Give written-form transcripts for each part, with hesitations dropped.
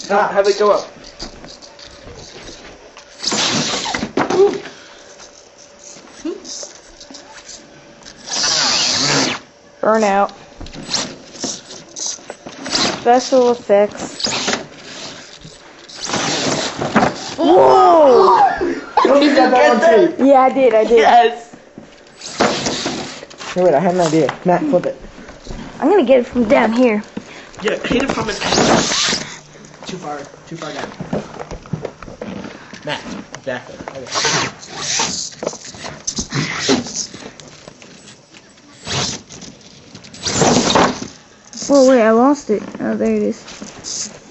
Stop. Have it go up. Burnout. Special effects. Whoa! You got that on tape. Yeah, I did. Yes. Hey, wait, I have an idea. Matt, flip it. I'm gonna get it from down here. Yeah, hit it from his head. Too far down. Matt, exactly. Okay. Whoa, wait, I lost it. Oh, there it is.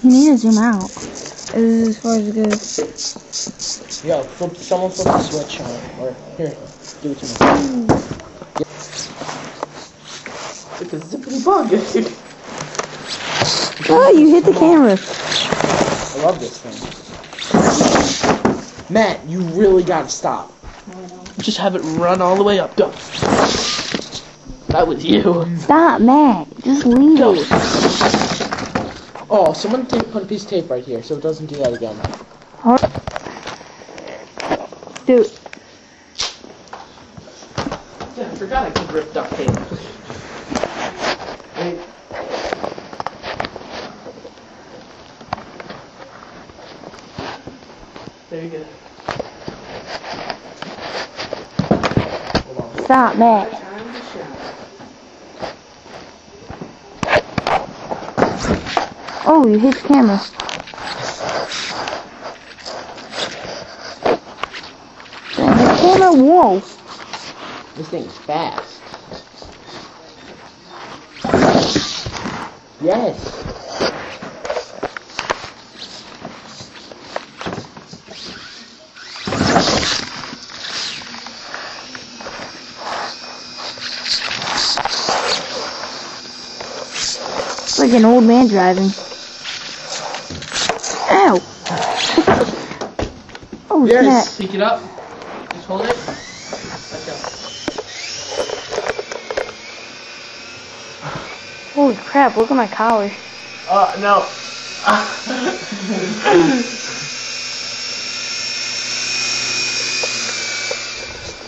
You need to zoom out. This is as far as it goes. Yo, someone flip the switch on. Or, here, give it to me. It's a zippity bug. Oh, you hit the camera. I love this thing. Matt, you really gotta stop. Just have it run all the way up. Go. That was you. Stop, Matt. Just leave Go. it. Oh, someone put a piece of tape right here so it doesn't do that again. Dude. Yeah, I forgot I could rip duct tape. Wait. There you go. Stop, Matt. Oh, you hit the camera. The camera, whoa. This thing is fast. Yes. It's like an old man driving. Ow! Oh, Yes. snap. Pick it up. Just hold it. Let go. Holy crap, look at my collar. No.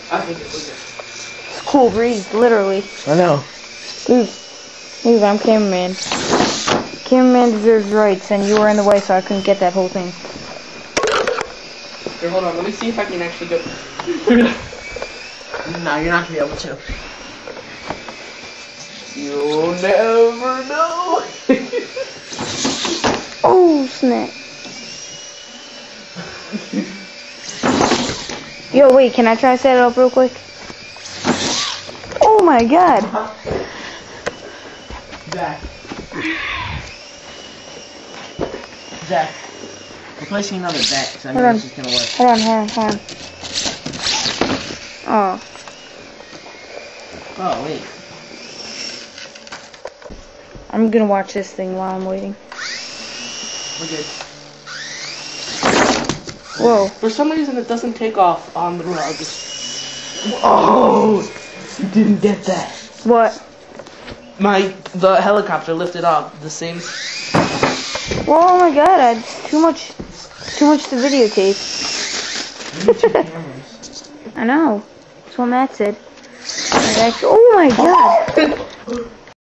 I think it was good. Cool breeze, literally. I know. Dude, I'm cameraman. Cameraman deserves rights, and you were in the way, so I couldn't get that whole thing. Here, hold on. Let me see if I can actually go. No, you're not gonna be able to. You'll never know. Oh, snap. Yo, wait, can I try to set it up real quick? Oh my god. Zach, we're placing another bet because I know this is gonna work. Hold on. Oh. Oh, wait. I'm gonna watch this thing while I'm waiting. We're good. Whoa. For some reason, it doesn't take off on the rug. Oh, you didn't get that. What? The helicopter lifted off the same. Whoa, oh my god, too much to videotape. We need 2 cameras. I know. That's what Matt said. Oh my god.